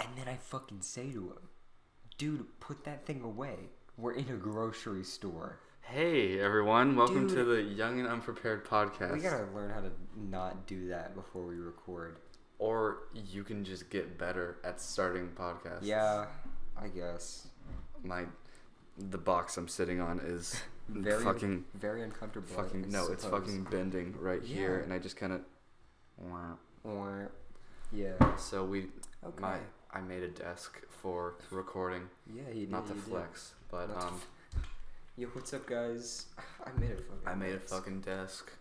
And then I fucking say to him, dude, put that thing away. We're in a grocery store. Hey, everyone. Welcome to the Young and Unprepared podcast. We gotta learn how to not do that before we record. Or you can just get better at starting podcasts. Yeah, I guess. The box I'm sitting on is very uncomfortable. It's fucking bending right here, and I just kind of. Yeah. So I made a desk for recording. Yeah, he did. Not to flex, but Yo, what's up, guys? I made a fucking desk.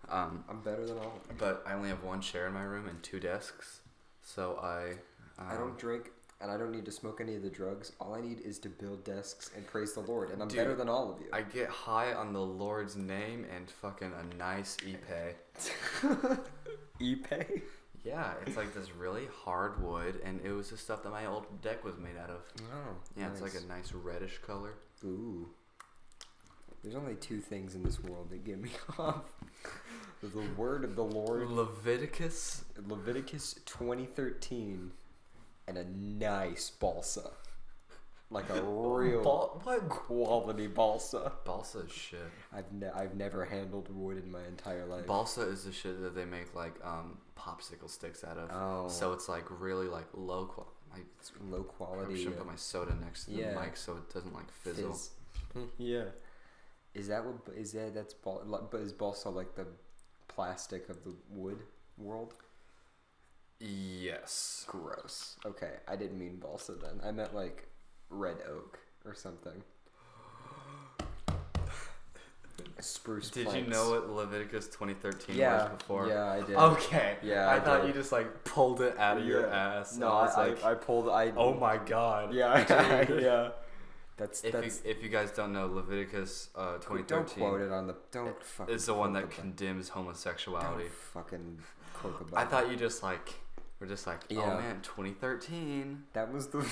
I'm better than all of them. But I only have one chair in my room and 2 desks, so I don't drink. And I don't need to smoke any of the drugs. All I need is to build desks and praise the Lord. And I'm better than all of you. I get high on the Lord's name and fucking a nice epay. Epay? Yeah, it's like this really hard wood, and it was the stuff that my old deck was made out of. Oh, yeah, nice. It's like a nice reddish color. Ooh. There's only 2 things in this world that get me off. The word of the Lord. Leviticus 2013. And a nice balsa. Like a real quality balsa. Balsa is shit. I've never handled wood in my entire life. Balsa is the shit that they make like popsicle sticks out of. Oh. So it's like really like low quality. It's low quality. I shouldn't put my soda next to the mic so it doesn't like fizzle. Yeah. But is balsa like the plastic of the wood world? Yes. Gross. Okay, I didn't mean balsa then. I meant like red oak or something. Spruce Did planks. you know what Leviticus 2013 was before? Yeah, I did. Okay. Yeah, I thought you just like pulled it out of your ass. No, I pulled. Oh my god. Yeah, yeah. If you guys don't know, Leviticus 2013. Don't quote it on the. Don't fucking. It's the one that condemns homosexuality. Don't fucking quote the Bible. I thought you just like were just like, oh man, 2013. That was the.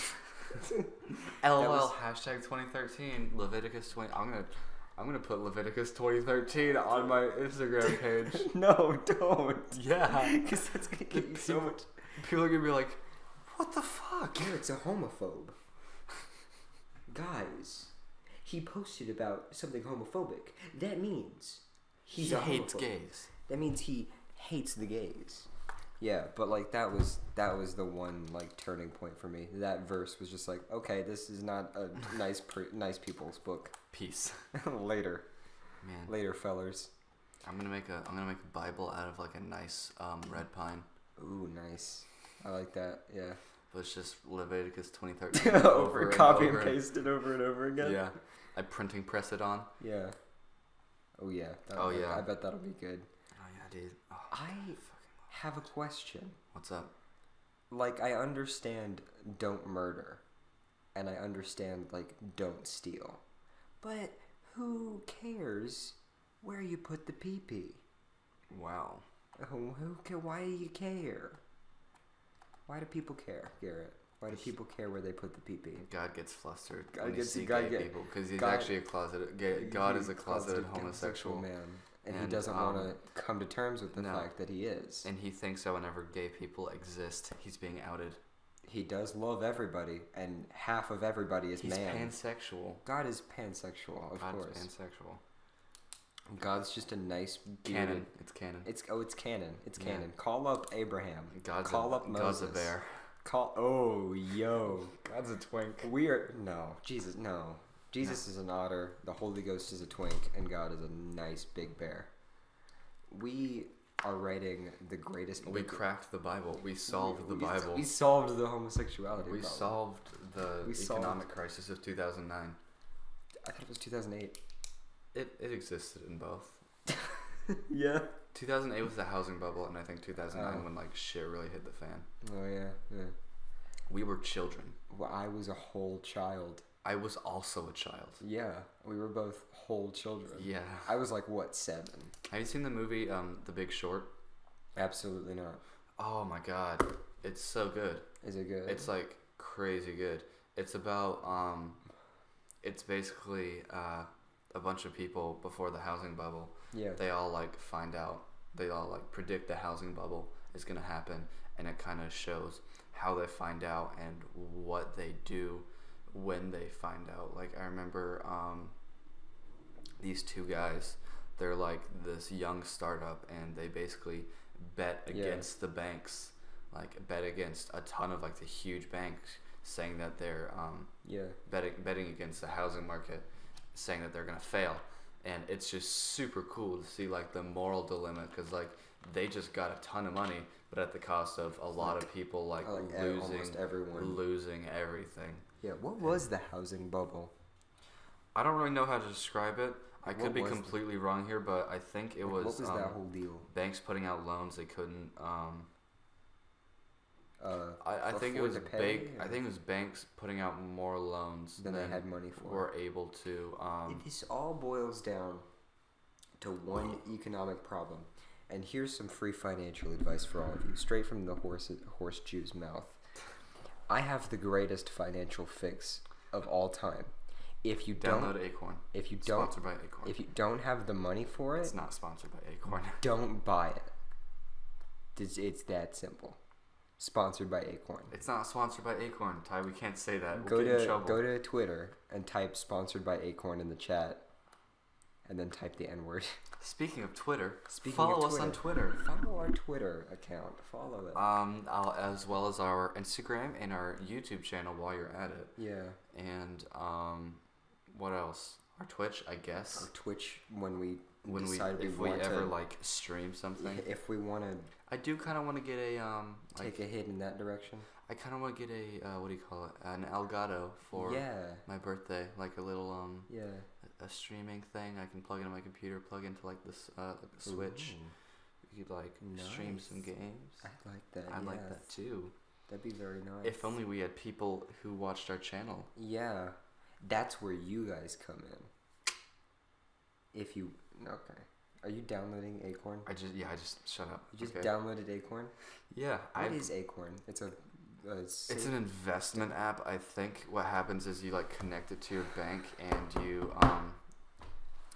LOL hashtag 2013 Leviticus 20. I'm gonna put Leviticus 2013 on my Instagram page. No, don't. Yeah, because that's gonna get you so much. People are gonna be like, what the fuck? Garrett's a homophobe. Guys, he posted about something homophobic. That means he hates gays. That means he hates the gays. Yeah, but like that was the one like turning point for me. That verse was just like, okay, this is not a nice people's book. Peace. Later, man. Later, fellers. I'm gonna make a Bible out of like a nice red pine. Ooh, nice. I like that. Yeah. But it's just Leviticus 2013 over copy and paste it over and over again. Yeah. I printing press it on. Yeah. Oh yeah. Yeah. I bet that'll be good. Oh yeah, dude. Oh, I have a question. What's up? Like, I understand don't murder, and I understand like don't steal, but who cares where you put the pee-pee? Wow. Why do you care? Why do people care, Garrett? Why do people care where they put the pee-pee? God gets flustered God when gets he sees gay people because he's actually a closeted gay. God is a closeted homosexual man, and he doesn't want to come to terms with the fact that he is. And he thinks that whenever gay people exist, he's being outed. He does love everybody, and half of everybody is man. He's pansexual. God is pansexual, of course. God's pansexual. God's just a nice canon. It's canon. It's canon. It's canon. Call up Abraham. Call up Moses. God's a bear. God's a twink. Jesus is an otter. The Holy Ghost is a twink, and God is a nice big bear. We are writing the greatest. We cracked the Bible. We solved the Bible. We solved the homosexuality. We solved the economic crisis of 2009. I thought it was 2008. It existed in both. Yeah. 2008 was the housing bubble, and I think 2009 when like shit really hit the fan. Oh yeah. We were children. Well, I was a whole child. I was also a child. Yeah, we were both whole children. Yeah. I was like, what, 7? Have you seen the movie The Big Short? Absolutely not. Oh my god, it's so good. Is it good? It's like crazy good. It's about it's basically a bunch of people before the housing bubble. Yeah. They all like find out. They all like predict the housing bubble is gonna happen, and it kind of shows how they find out and what they do when they find out. Like, I remember these two guys, they're like this young startup, and they basically bet against the banks, like bet against a ton of like the huge banks, saying that they're betting against the housing market, saying that they're gonna fail. And it's just super cool to see like the moral dilemma, because like they just got a ton of money, but at the cost of a lot of people like almost everyone losing everything. Yeah, what was the housing bubble? I don't really know how to describe it. I could be completely wrong here, but I think it was. What was that whole deal? Banks putting out loans they couldn't. I think it was I think it was banks putting out more loans than they had money for. Were able to. This all boils down to one economic problem, and here's some free financial advice for all of you, straight from the horse Jew's mouth. I have the greatest financial fix of all time. If you download Acorn. If you don't, sponsored by Acorn. If you don't have the money for it, it's not sponsored by Acorn. Don't buy it. It's that simple. Sponsored by Acorn. It's not sponsored by Acorn, Ty. We can't say that. We'll get in trouble. Go to Twitter and type "sponsored by Acorn" in the chat, and then type the N-word. Speaking of Twitter, follow us on Twitter. Follow our Twitter account. Follow it. As well as our Instagram and our YouTube channel while you're at it. Yeah. And what else? Our Twitch, I guess. Our Twitch when we ever like stream something. If we want to. I do kind of want to get a take a hit in that direction. I kind of want to get a what do you call it? An Elgato for my birthday, like a little a streaming thing. I can plug into my computer, plug into like this Switch. You could like stream some games. I like that. I like that too. That'd be very nice. If only we had people who watched our channel. Yeah, that's where you guys come in. If you okay. Are you downloading Acorn? I just shut up. You just downloaded Acorn? Yeah. What is Acorn? It's it's an investment app. I think what happens is you like connect it to your bank, and you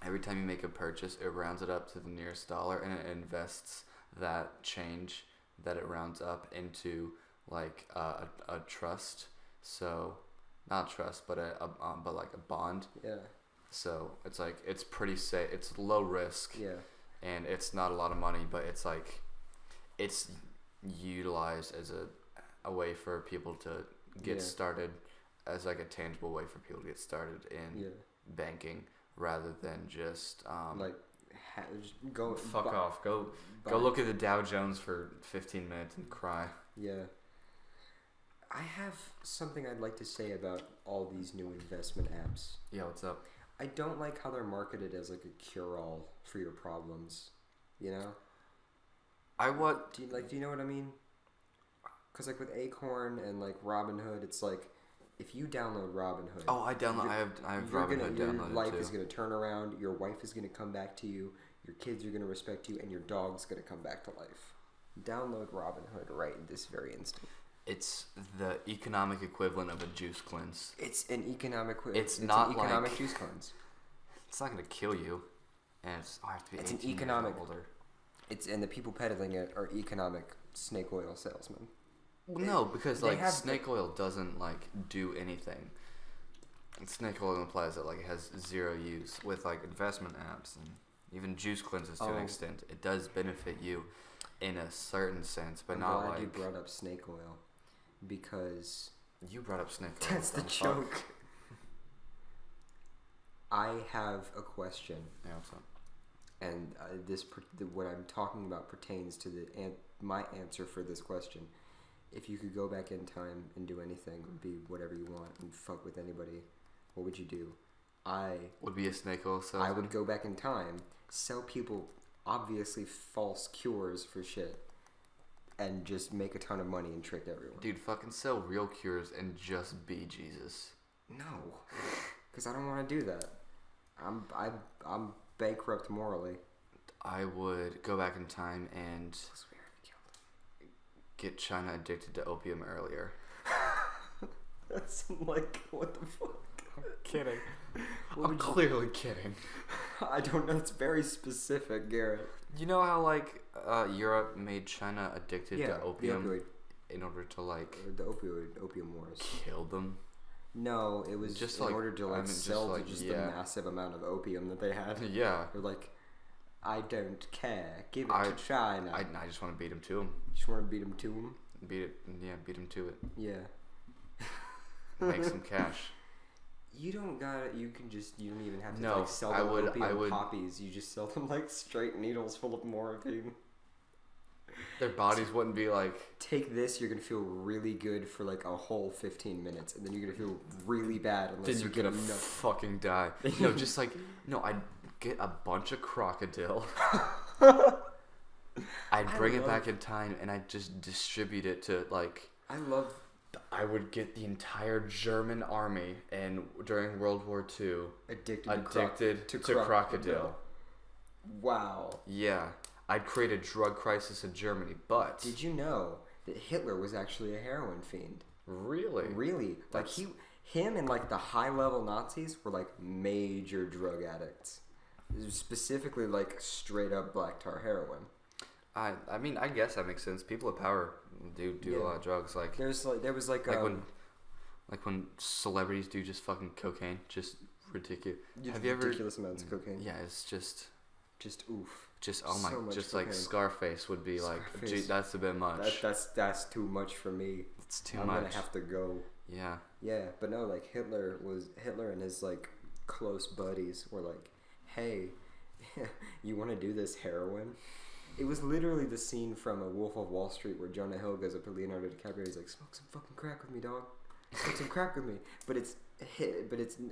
every time you make a purchase, it rounds it up to the nearest dollar, and it invests that change that it rounds up into like a trust. So not trust, but but like a bond. Yeah. So it's like it's pretty safe. It's low risk. Yeah. And it's not a lot of money, but it's like it's utilized as a way for people to get started, as like a tangible way for people to get started in banking, rather than just go fuck off. Go look at the Dow Jones for 15 minutes and cry. Yeah. I have something I'd like to say about all these new investment apps. Yeah, what's up? I don't like how they're marketed as like a cure-all for your problems. You know? Do you know what I mean? Because like with Acorn and like Robinhood, it's like if you download Robinhood. Oh, I have Robinhood downloaded too. Your life is gonna turn around. Your wife is gonna come back to you. Your kids are gonna respect you, and your dog's gonna come back to life. Download Robinhood right this very instant. It's the economic equivalent of a juice cleanse. It's an economic. It's not an economic juice cleanse. It's not gonna kill you, and I have to be 18 an economic, years older. And the people peddling it are economic snake oil salesmen. Well, no, because snake oil doesn't like do anything. And snake oil implies that like it has zero use. With like investment apps and even juice cleanses to an extent, it does benefit you in a certain sense, but not like. I'm glad you brought up snake oil, because you brought up snake oil. That's the joke. I have a question. Yeah, what's up? And what I'm talking about pertains to my answer for this question. If you could go back in time and do anything, be whatever you want, and fuck with anybody, what would you do? I would be a snake oil salesman. I would go back in time, sell people obviously false cures for shit, and just make a ton of money and trick everyone. Dude, fucking sell real cures and just be Jesus. No, because I don't want to do that. I'm bankrupt morally. I would go back in time and get China addicted to opium earlier. That's like, what the fuck? I'm kidding. I'm clearly kidding. I don't know. It's very specific, Garrett. You know how like Europe made China addicted to opium in order to like The opium wars. kill them. No, it was Just in like, order to like sell to just the yeah. massive amount of opium that they had. Yeah. They're like, I don't care. Give it to China. I just want to beat him to him. You just want to beat him to him. Beat him to it. Yeah. Make some cash. You don't gotta. You don't even have to No, like sell them opium poppies. You just sell them like straight needles full of morphine. Their bodies wouldn't be like. Take this. You're gonna feel really good for like a whole 15 minutes, and then you're gonna feel really bad unless Then you're get gonna fucking die. No, just like I'd get a bunch of crocodile. I'd bring it back in time, and I'd just distribute it to like. I would get the entire German army, and during World War II, addicted to crocodile. Wow. Yeah, I'd create a drug crisis in Germany, but did you know that Hitler was actually a heroin fiend? Really? Really? Like him and like the high level Nazis were like major drug addicts. Specifically like straight up black tar heroin. I mean, I guess that makes sense. People of power do a lot of drugs. Like there was when celebrities do just fucking cocaine, just ridiculous. Have you ever ridiculous amounts of cocaine? Yeah, it's just oof. Just oh my, so much just cocaine. Like Scarface would be like, gee, that's a bit much. That's too much for me. It's too much. I'm gonna have to go. Yeah. Yeah, but no, like Hitler and his like close buddies were like, hey, you want to do this heroin? It was literally the scene from A Wolf of Wall Street where Jonah Hill goes up to Leonardo DiCaprio. He's like, "Smoke some fucking crack with me, dog. Smoke some crack with me." But it's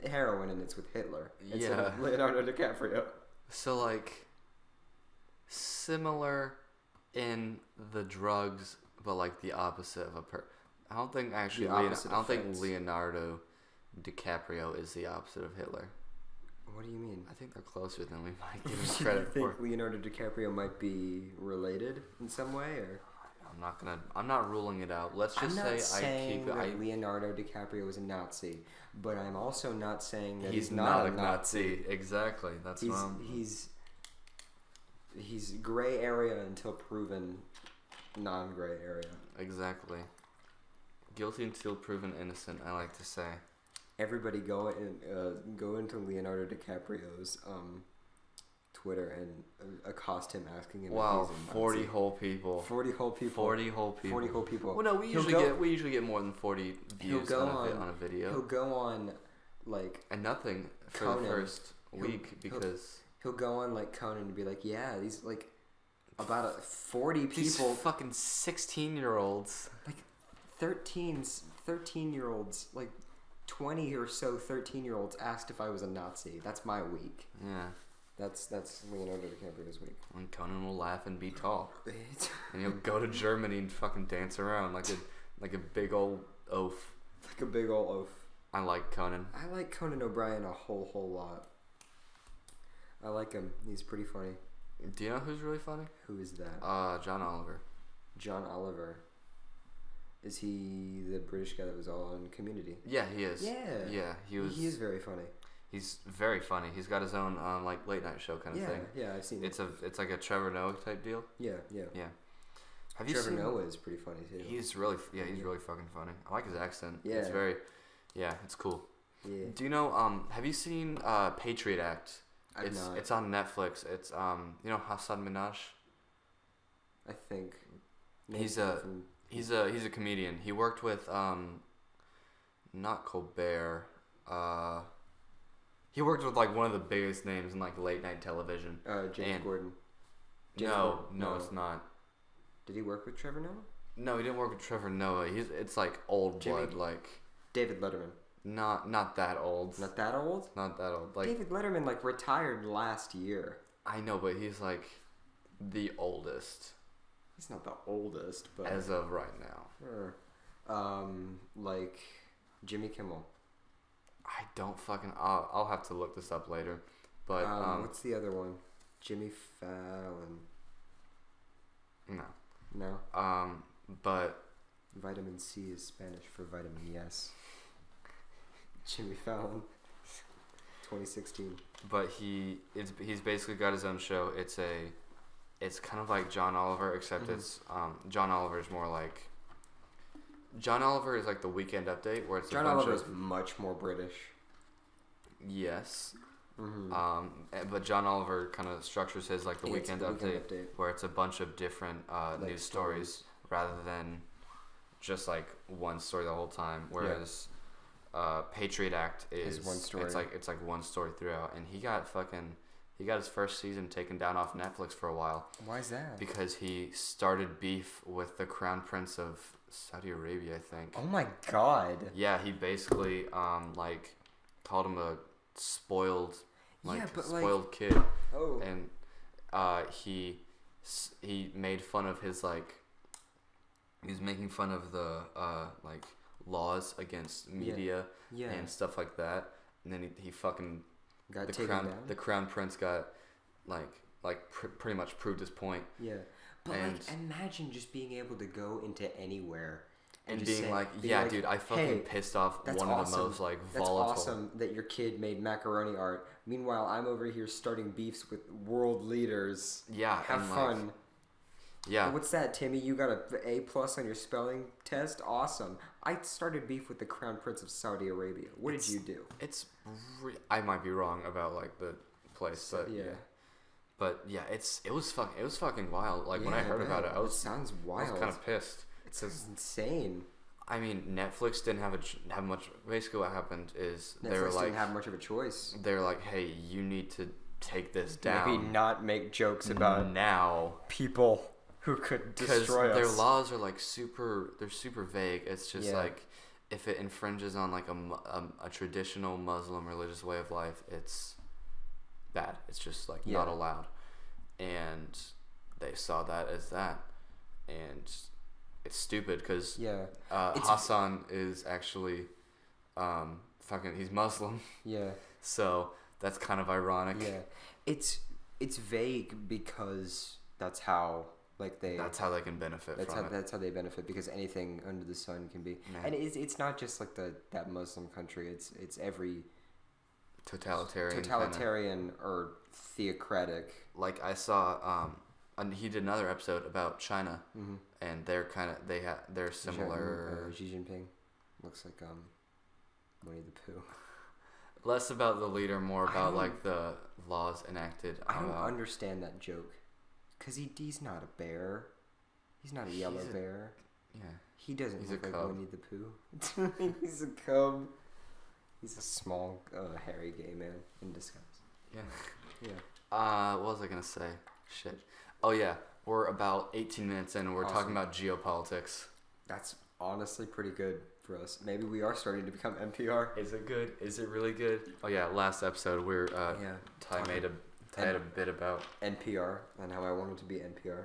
heroin and it's with Hitler instead of Leonardo DiCaprio. So like similar in the drugs, but like the opposite of a I don't think actually. I don't think Leonardo DiCaprio is the opposite of Hitler. What do you mean? I think they're closer than we might give him credit for. Do you think Leonardo DiCaprio might be related in some way, or? I'm not ruling it out. Let's just saying Leonardo DiCaprio is a Nazi, but I'm also not saying that he's not a Nazi. Exactly. That's wrong. He's gray area until proven non-gray area. Exactly. Guilty until proven innocent, I like to say. Everybody go into Leonardo DiCaprio's Twitter and accost him, asking him. Wow, if he's a Nazi. 40 whole people. 40 whole people. 40 whole people. 40 whole people. Well, no, we usually get more than 40 views on a video. He'll go on like and nothing for Conan. The first week because he'll go on like Conan and be like, yeah, these like about 40 people. These fucking 16-year-olds. Like 13-year-olds, like 20 or so 13-year-olds asked if I was a Nazi. That's my week. Yeah. That's Leonardo DiCaprio's week. And Conan will laugh and be tall. And he'll go to Germany and fucking dance around like a big old oaf. Like a big old oaf. I like Conan. I like Conan O'Brien a whole lot. I like him. He's pretty funny. Do you know who's really funny? Who is that? John Oliver. John Oliver. Is he the British guy that was all on Community? Yeah, he is. Yeah. Yeah, he is very funny. He's very funny. He's got his own like late night show kind of thing. Yeah, I've seen it. It's like a Trevor Noah type deal. Yeah. Have you Trevor seen Noah is pretty funny too. He's really fucking funny. I like his accent. Yeah. It's very it's cool. Yeah. Do you know have you seen Patriot Act? I've not. It's on Netflix. It's you know Hassan Minaj? I think he's a comedian. He worked with not Colbert. He worked with like one of the biggest names in like late night television. James Gordon. No, it's not. Did he work with Trevor Noah? No, he didn't work with Trevor Noah. It's like old blood, like David Letterman. Not that old. Not that old? Not that old. Like David Letterman like retired last year. I know, but he's like the oldest. He's not the oldest, but as of right now. Sure. Like Jimmy Kimmel. I don't fucking. I'll have to look this up later. But what's the other one? Jimmy Fallon. No. But vitamin C is Spanish for vitamin yes. Jimmy Fallon. 2016. But he's basically got his own show. It's kind of like John Oliver, except it's John Oliver's more like John Oliver is like the Weekend Update, where it's John a bunch Oliver of is much more British. yes. Mm-hmm. But John Oliver kind of structures his like the Yeah, it's Weekend the Weekend Update, Update. where it's a bunch of different Like news stories rather than just like one story the whole time. Whereas Patriot Act is one story. It's like one story throughout, and he got his first season taken down off Netflix for a while. Why is that? Because he started beef with the Crown Prince of Saudi Arabia, I think. Oh my god. Yeah, he basically like called him a spoiled kid. Oh. And he made fun of his like he was making fun of the like laws against media and stuff like that. And then he fucking got taken down. The Crown Prince got pretty much proved his point. Yeah. But imagine just being able to go into anywhere and being like, dude, I fucking pissed off one of the most like volatile. That's awesome that your kid made macaroni art. Meanwhile, I'm over here starting beefs with world leaders. Yeah, have fun. Yeah. What's that, Timmy? You got an A+ on your spelling test? Awesome. I started beef with the Crown Prince of Saudi Arabia. What did you do? I might be wrong about like the place, but yeah. But yeah, it was fucking wild. Like when I heard about it, sounds wild. I was kind of pissed. It's insane. I mean, Netflix didn't have much. Basically, what happened is Netflix they were like, didn't have much of a choice. They're like, hey, you need to take this down. Maybe not make jokes about now people who could destroy us. Because their laws are like they're super vague. It's just like if it infringes on like a traditional Muslim religious way of life, it's bad. It's just like not allowed. And they saw that as that, and it's stupid because Hassan is actually he's Muslim. Yeah. So that's kind of ironic. Yeah. It's vague because that's how they can benefit from it. That's how they benefit, because anything under the sun can be. Man. And it's not just like that Muslim country. It's every totalitarian or theocratic. Like I saw and he did another episode about China, and they're similar. Xi Jinping looks like Winnie the Pooh. Less about the leader, more about like the laws enacted. I don't understand that joke, because he's not a bear. He's not a yellow bear. Yeah. He doesn't look like Winnie the Pooh. He's a cub. He's a small, hairy gay man in disguise. Yeah. Yeah. What was I gonna say? Shit. Oh yeah, we're about 18 minutes in and we're talking about geopolitics. That's honestly pretty good for us. Maybe we are starting to become NPR. Is it good? Is it really good? Oh yeah, last episode Ty made a bit about NPR and how I wanted to be NPR.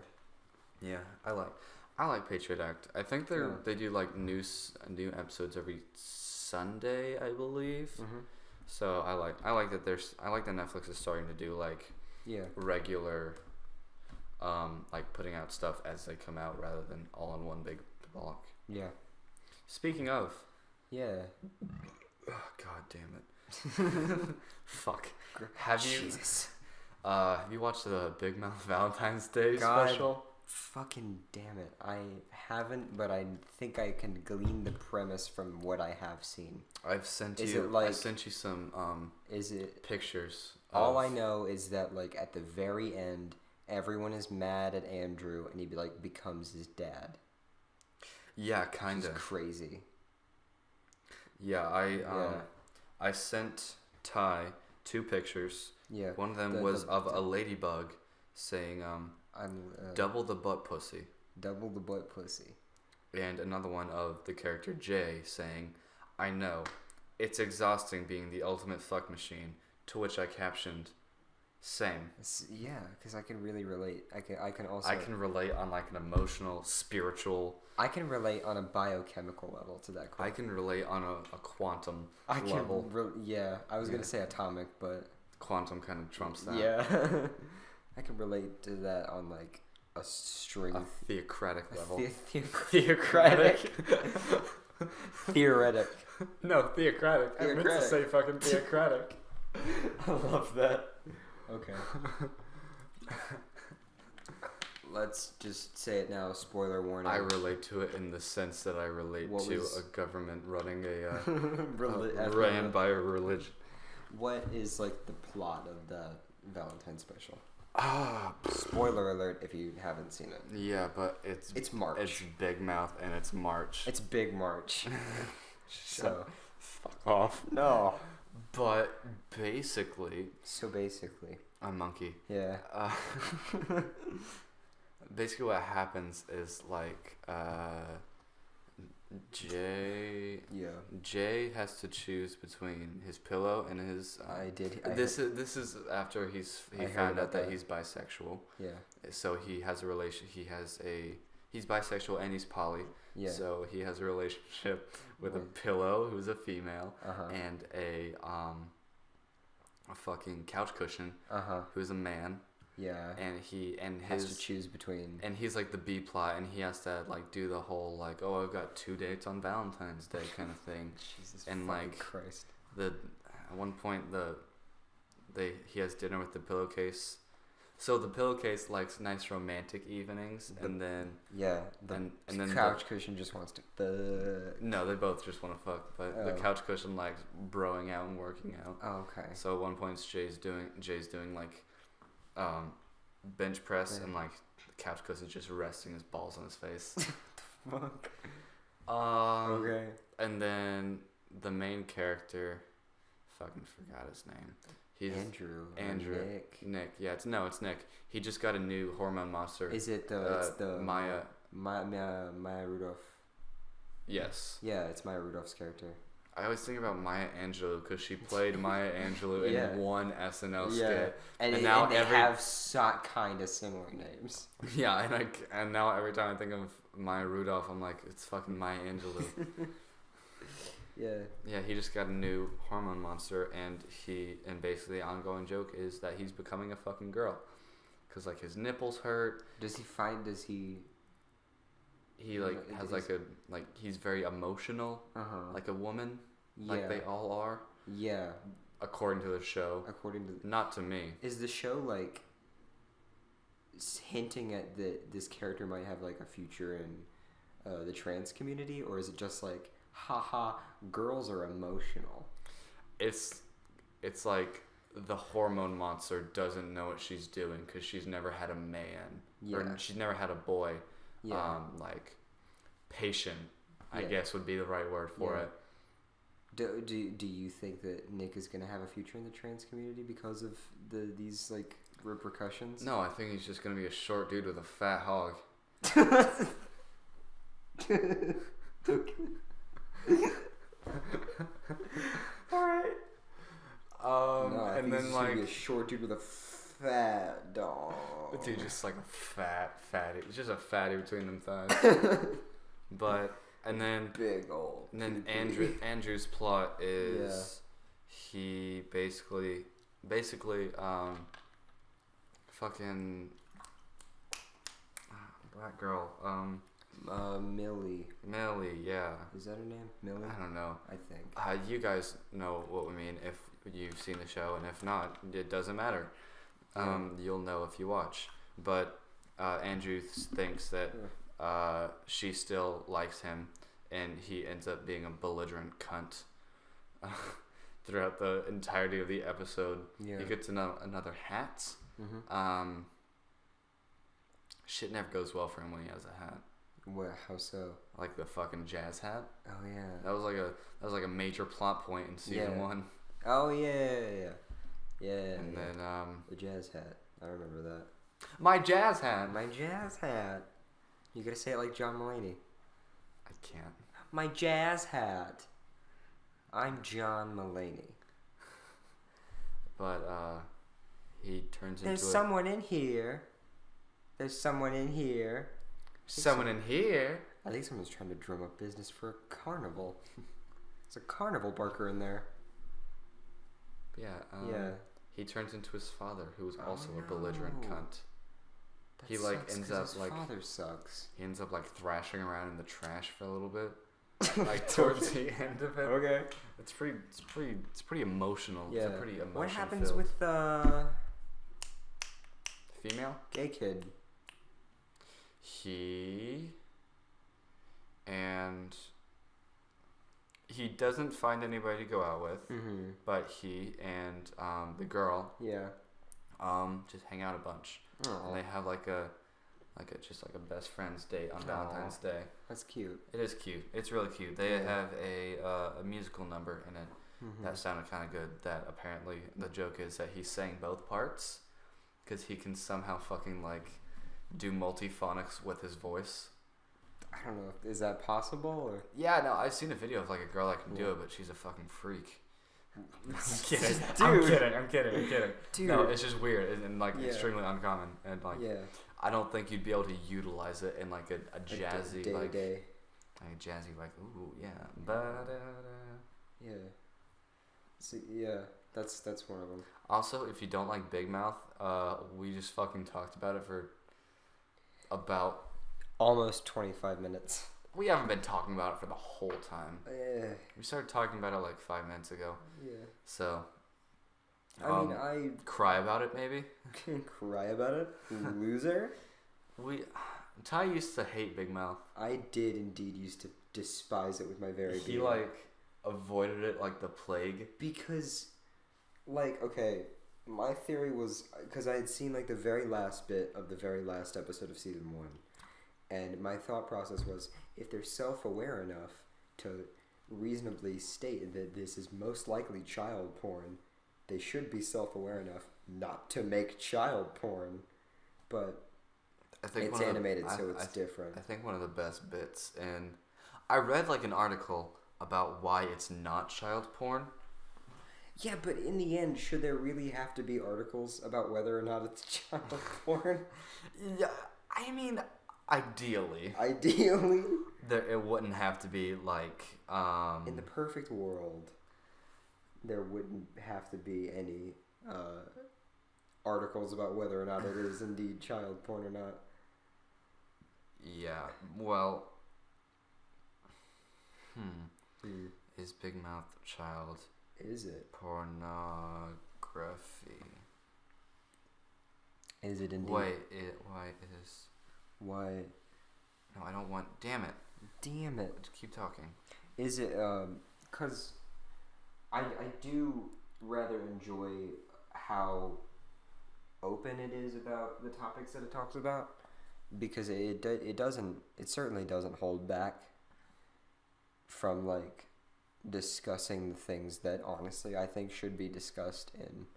Yeah, I like Patriot Act. I think they do like new episodes every Sunday, I believe. Mm-hmm. So I like that that Netflix is starting to do like regular like putting out stuff as they come out rather than all in one big block. Yeah. Speaking of. Yeah. Oh, God damn it. Fuck. Have you watched the Big Mouth Valentine's Day special? Fucking damn it. I haven't, but I think I can glean the premise from what I have seen. I sent you some pictures. All I know is that like at the very end, everyone is mad at Andrew and he becomes his dad. Yeah, kind of crazy. Yeah, I sent Ty 2 pictures. Yeah. One of them was of a ladybug saying double the butt pussy. Double the butt pussy. And another one of the character Jay saying, I know, it's exhausting being the ultimate fuck machine, to which I captioned, same. Yeah, because I can really relate. I can relate on like an emotional, spiritual. I can relate on a biochemical level to that question. I can relate on a quantum level. I was going to say atomic, but... Quantum kind of trumps that. Yeah. I can relate to that on like a string. A theocratic level. Theocratic. Theoretic. No, theocratic. I meant to say fucking theocratic. I love that. Okay. let's just say it now. Spoiler warning. I relate to it in the sense that I relate to a government running ran by a religion. What is like the plot of the Valentine's special? Ah, spoiler alert if you haven't seen it. Yeah, but it's March. It's Big Mouth and it's March. It's Big March. So fuck off. No. But basically. So basically. A monkey. Yeah. Basically, what happens is like Jay has to choose between his pillow and his. This is after he found out that he's bisexual. Yeah. So he has a relation. He's bisexual and he's poly. Yeah. So he has a relationship with a pillow who's a female and a fucking couch cushion who's a man. Yeah. And he has to choose between. And he's like the B plot, and he has to like do the whole like, oh, I've got 2 dates on Valentine's Day kind of thing. Jesus and fucking like Christ. At one point he has dinner with the pillowcase. So the pillowcase likes nice romantic evenings, and then then the couch cushion just wants to fuck. No, they both just want to fuck, but the couch cushion likes broing out and working out. Oh, okay. So at one point Jay's doing like bench press, and like the couch cushion just resting his balls on his face. Fuck. Okay. And then the main character, fucking forgot his name. He's Andrew. Nick. Yeah, it's Nick. He just got a new hormone monster. Is it it's the Maya Rudolph? Yes. Yeah, it's Maya Rudolph's character. I always think about Maya Angelou because she played Maya Angelou in one SNL skit. And now they have kind of similar names. Yeah, and now every time I think of Maya Rudolph, I'm like, it's fucking Maya Angelou. Yeah, he just got a new hormone monster, and basically the ongoing joke is that he's becoming a fucking girl, cause like his nipples hurt. He like has he's very emotional, like a woman, like they all are. Yeah. According to the show. Not to me. Is the show like hinting at that this character might have like a future in the trans community, or is it just like, haha, girls are emotional? It's like the hormone monster doesn't know what she's doing because she's never had a man, or she's never had a boy. Yeah. Like patient, I guess would be the right word for it. Do you think that Nick is gonna have a future in the trans community because of these like repercussions? No, I think he's just gonna be a short dude with a fat hog. Alright. No, and then like be a short dude with a fat dog. Dude, just like a fatty. It's just a fatty between them thighs. But and then big old. And then Andrew's plot is he basically fucking black girl Millie, yeah. Is that her name? Millie? I don't know. I think. You guys know what we mean if you've seen the show, and if not, it doesn't matter. You'll know if you watch. But Andrew thinks that she still likes him, and he ends up being a belligerent cunt throughout the entirety of the episode. Yeah. He gets another hat. Mm-hmm. Shit never goes well for him when he has a hat. What? How so? Like the fucking jazz hat. Oh yeah. That was like a major plot point in season 1. Oh yeah. And then the jazz hat. I remember that. My jazz hat. My jazz hat. You gotta say it like John Mulaney. I can't. My jazz hat. I'm John Mulaney. But he turns into. There's someone in here. Someone in here. I think someone's trying to drum up business for a carnival. There's a carnival barker in there. Yeah. He turns into his father, who is also a belligerent cunt. That he like ends up his like father sucks. He ends up like thrashing around in the trash for a little bit, like towards the end of it. Okay. It's pretty emotional. Yeah. It's a pretty emotional. What happens with the female gay kid? he and he doesn't find anybody to go out with, but he and the girl, just hang out a bunch. Aww. And they have like a best friends date on Valentine's Day. That's cute. It is cute. It's really cute. They have a musical number in it that sounded kind of good. That apparently the joke is that he sang both parts because he can somehow fucking like do multiphonics with his voice. I don't know. Is that possible? Or? Yeah, no, I've seen a video of like a girl that can do it, but she's a fucking freak. I'm kidding. Dude. I'm kidding. Dude. No, it's just weird and like extremely uncommon and like I don't think you'd be able to utilize it in like a jazzy day-to-day. like a jazzy like ooh yeah ba-da-da. Yeah. So, that's one of them. Also, if you don't like Big Mouth, we just fucking talked about it for about almost 25 minutes. We haven't been talking about it for the whole time. Yeah. We started talking about it like 5 minutes ago. Yeah. So. I cry about it maybe. Cry about it, loser. Ty used to hate Big Mouth. I did indeed used to despise it with my very being. He like avoided it like the plague. Because, like, okay, my theory was because I had seen like the very last bit of the very last episode of season 1, and my thought process was if they're self-aware enough to reasonably state that this is most likely child porn, they should be self-aware enough not to make child porn, but I think it's animated, so it's different. I think one of the best bits, and I read like an article about why it's not child porn. Yeah, but in the end, should there really have to be articles about whether or not it's child porn? Yeah, I mean, ideally, it wouldn't have to be like. In the perfect world, there wouldn't have to be any articles about whether or not it is indeed child porn or not. Yeah, well, is Big Mouth child? Is it pornography? Is it indeed? Why? No, I don't want. Damn it! Just keep talking. Is it? Cause I do rather enjoy how open it is about the topics that it talks about, because it certainly doesn't hold back from like discussing the things that honestly I think should be discussed in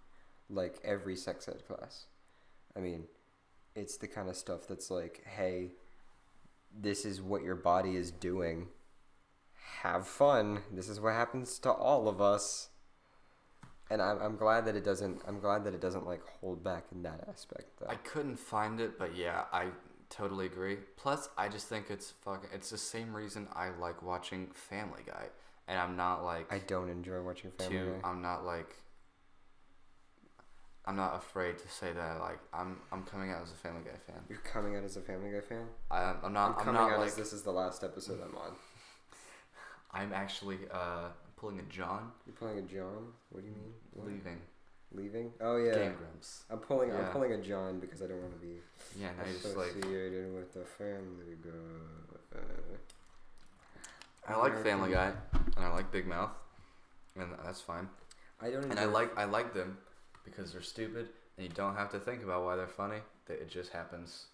like every sex ed class. I mean, it's the kind of stuff that's like, hey, this is what your body is doing. Have fun. This is what happens to all of us. And I'm glad that it doesn't. I'm glad that it doesn't like hold back in that aspect. Though. I couldn't find it, but yeah, I totally agree. Plus, I just think it's the same reason I like watching Family Guy, and I'm not like. I don't enjoy watching Family Guy. I'm not like. I'm not afraid to say that like I'm coming out as a Family Guy fan. You're coming out as a Family Guy fan? I'm not. I'm coming out like, as this is the last episode I'm on. I'm actually pulling a John. You're pulling a John? What do you mean? What? Leaving? Oh yeah. Game Grumps. I'm pulling a John because I don't want to be associated with the Family Guy. I like Family Guy and I like Big Mouth, and that's fine. I like them because they're stupid and you don't have to think about why they're funny. It just happens.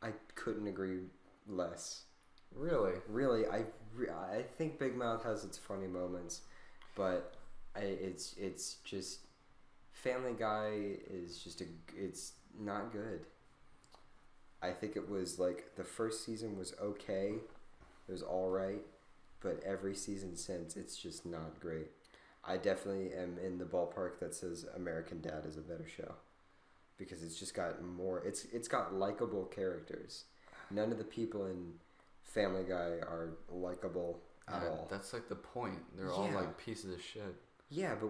I couldn't agree less. Really, I think Big Mouth has its funny moments, but it's just Family Guy is just it's not good. I think it was like the first season was okay, it was all right, but every season since it's just not great. I definitely am in the ballpark that says American Dad is a better show, because it's just got more. It's got likable characters. None of the people in Family Guy are likable at all. That's like the point. They're all like pieces of shit. Yeah, but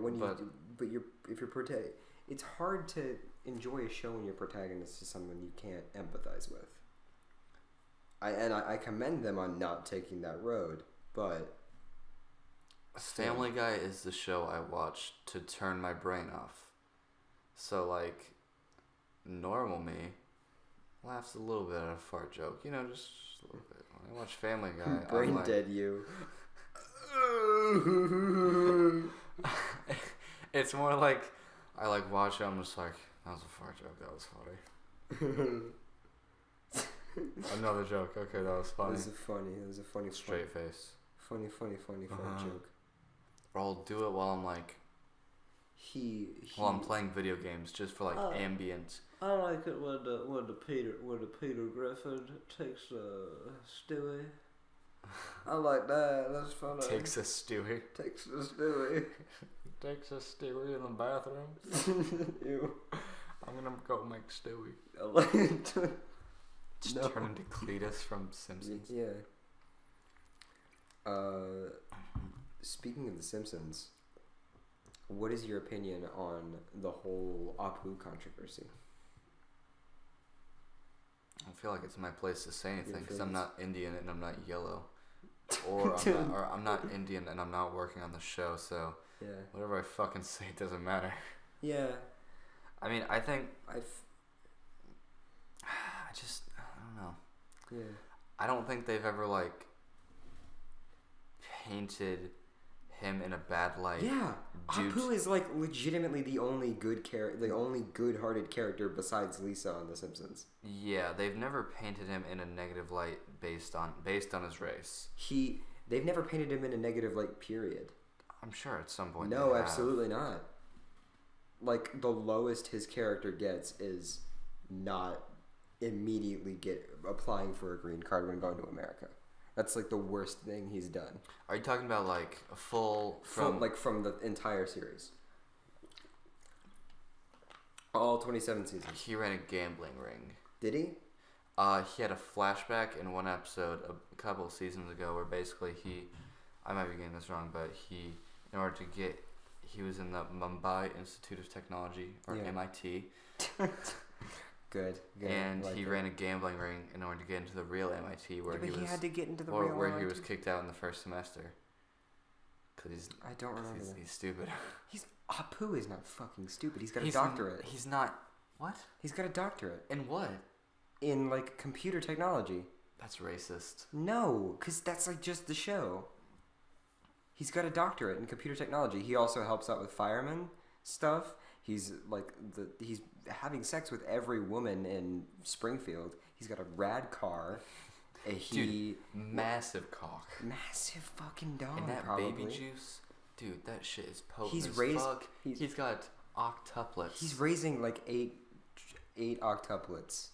it's hard to enjoy a show when your protagonist is someone you can't empathize with. I commend them on not taking that road, but Family Guy is the show I watch to turn my brain off. So like normal me laughs a little bit at a fart joke. You know, just a little bit. When I watch Family Guy, Brain I'm like, dead you. it's more like I like watch it. I'm just like, that was a fart joke. That was funny. Another joke. Okay, that was funny. That was a funny. Straight face. Funny fart joke. Or I'll do it while I'm like, while I'm playing video games, just for like ambient. I like it when the Peter Griffin takes Stewie. I like that. That's funny. Takes a Stewie. Takes a Stewie. Takes a Stewie in the bathroom. Ew. I'm gonna go make Stewie. I like it. Just turn into Cletus from Simpsons. Yeah. Speaking of The Simpsons, what is your opinion on the whole Apu controversy? I feel like it's my place to say anything because I'm feelings? not Indian and I'm not yellow, or I'm not Indian and I'm not working on the show. So Yeah. whatever I fucking say doesn't matter. Yeah. I mean, I think I don't know. Yeah. I don't think they've ever like painted him in a bad light. Yeah. due Apu to- is like legitimately the only good-hearted character besides Lisa on The Simpsons. Yeah, they've never painted him in a negative light based on his race. They've never painted him in a negative light, period. I'm sure at some point. No, they have. absolutely not. Like, the lowest his character gets is not immediately applying for a green card when going to America. That's like the worst thing he's done. Are you talking about like a full from from the entire series? All 27 seasons. He ran a gambling ring. Did he? He had a flashback in one episode a couple of seasons ago where basically I might be getting this wrong, but in order to get, he was in the Mumbai Institute of Technology, or Yeah. MIT, Good. and like he it. ran a gambling ring in order to get into the real MIT, where Yeah, but he had to get into the or real where he MIT. was kicked out in the first semester. Cause I don't remember that. he's stupid. Apu is not fucking stupid. He's got a He's doctorate. He's not. What? He's got a doctorate In what? in like computer technology. That's racist. No, because that's like just the show. He's got a doctorate in computer technology. He also helps out with firemen stuff. He's like he's having sex with every woman in Springfield. He's got a rad car. Dude, massive cock. Massive fucking dog. And that probably. baby juice, dude, that shit is potent He's as raised- fuck. he's- He's got octuplets. He's raising like eight octuplets.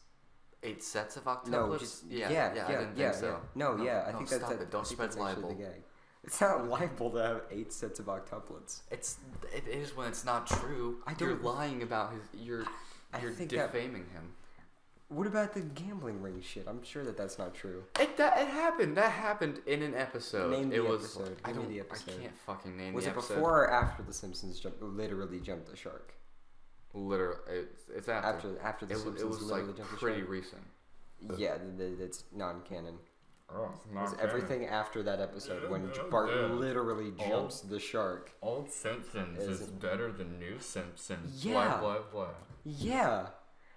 8 sets of octuplets? No, just yeah, I didn't think so. No, yeah, I think that's stop it. Don't I think spread that's actually libel. the gag. It's not libel to have 8 sets of octuplets. It is when it's not true. I You're don't- lying about you're I think that- defaming him. What about the gambling ring shit? I'm sure that's not true. It happened. That happened in an episode. Name the it was. episode. I Give me don't. the episode. I can't fucking name Was the it episode. before or after the Simpsons literally jumped the shark? Literally, it's after. After the It Simpsons was literally like jumped the pretty shark. recent. Yeah, it's non-canon. Oh, It was everything after that episode when Yeah, Bart yeah. literally jumps the shark. Old Simpsons Is is it- better than new Simpsons. Yeah. Blah, blah, blah. Yeah,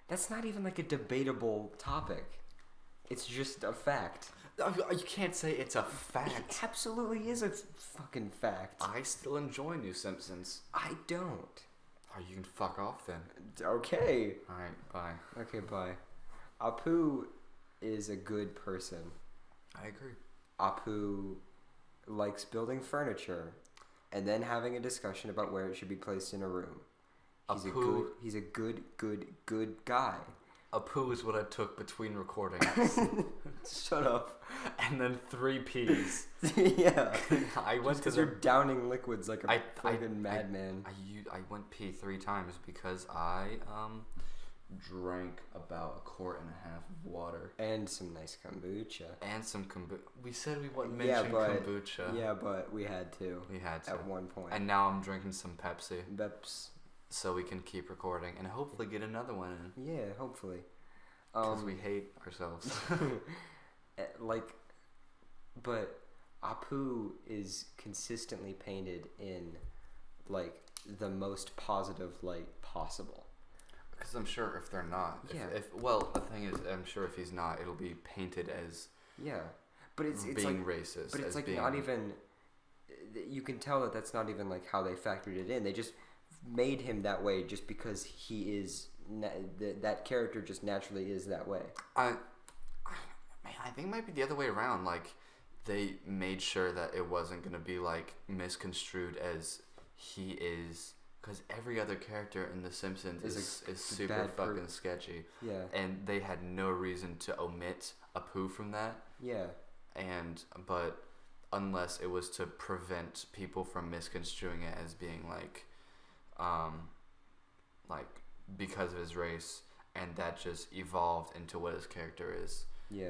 that's not even like a debatable topic. It's just a fact. You can't say it's a It fact. absolutely is a fucking fact. I still enjoy New Simpsons. I don't. Oh, you can fuck off then. Okay. Alright, bye. Okay, bye. Apu is a good person. I agree. Apu likes building furniture and then having a discussion about where it should be placed in a room. He's a good guy. Apu is what I took between recordings. Shut up. And then 3 P's. Yeah. I went to Because the... you're downing liquids like a I- fucking madman. I went pee 3 times because I drank about 1.5 quarts of water. And some nice kombucha. And some kombucha. We said we wouldn't Yeah, mention but- kombucha. Yeah, but we had to. We had to. At one point. And now I'm drinking some Pepsi. Beps. So we can keep recording and hopefully get another one in. Yeah, hopefully. Because we hate ourselves. But Apu is consistently painted in, like, the most positive light possible. Because I'm sure if they're not, Yeah. if well, the thing is, I'm sure if he's not, it'll be painted as Yeah, but it's being like, racist. but it's as like being, not even. You can tell that that's not even like how they factored it in. They just made him that way just because he is that character just naturally is that way. I think it might be the other way around. Like, they made sure that it wasn't gonna be like misconstrued as he is, because every other character in The Simpsons is super fucking sketchy. Yeah. And they had no reason to omit Apu from that. Yeah. But unless it was to prevent people from misconstruing it as being like because of his race, and that just evolved into what his character is. Yeah.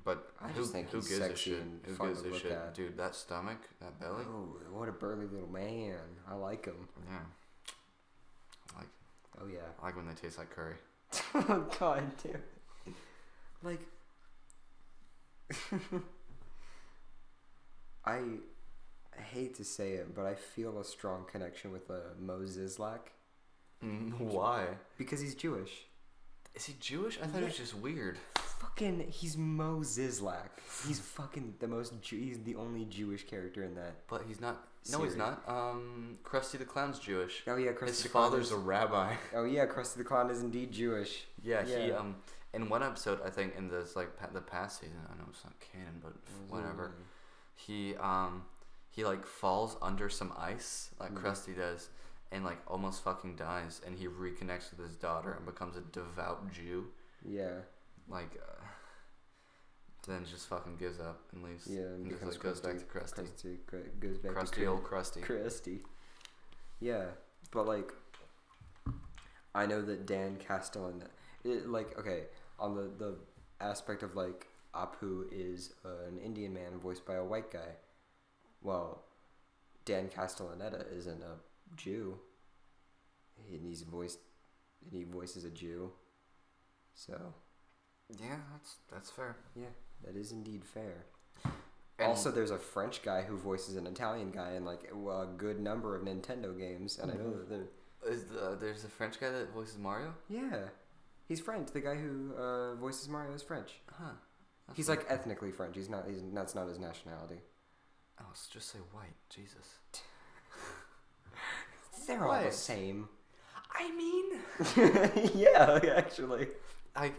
But I who just think who he's gives a sexy shit? and Who fun gives to a look shit, at. dude? That stomach, that belly. Oh, what a burly little man. I like him. Yeah. Oh yeah. I like when they taste like curry. Oh god damn it. Like I hate to say it, but I feel a strong connection with Mo Zizlak Why? because he's Jewish. Is he Jewish? I thought he was just weird. Fucking, he's Mo Zizlak. He's fucking he's the only Jewish character in that. But he's not. No, he's Series. not. Krusty the Clown's Jewish. Oh yeah, Krusty His the Clown father's is- a rabbi. Oh yeah, Krusty the Clown is indeed Jewish. Yeah, he Yeah. in one episode, I think in this like the past season, I know it's not canon, but whatever. He like falls under some ice like Krusty does, and like almost fucking dies, and he reconnects with his daughter and becomes a devout Jew. Yeah. Like, then just fucking gives up and leaves. Yeah, and and just becomes like goes back to Krusty. Goes back Krusty, to old Krusty. Krusty. Yeah, but like, I know that Dan Castellaneta, okay, on the aspect of like Apu is an Indian man voiced by a white guy. Well, Dan Castellaneta isn't a Jew. And he voices a Jew. So. Yeah, that's fair. Yeah, that is indeed fair. And Also, there's a French guy who voices an Italian guy in like a good number of Nintendo games, and I know that there's a French guy that voices Mario. yeah, he's French. The guy who voices Mario is French. Huh. That's He's weird. like ethnically French. That's not his nationality. Oh, let's just say white. Jesus. They're all the What? same. I mean, Yeah, actually.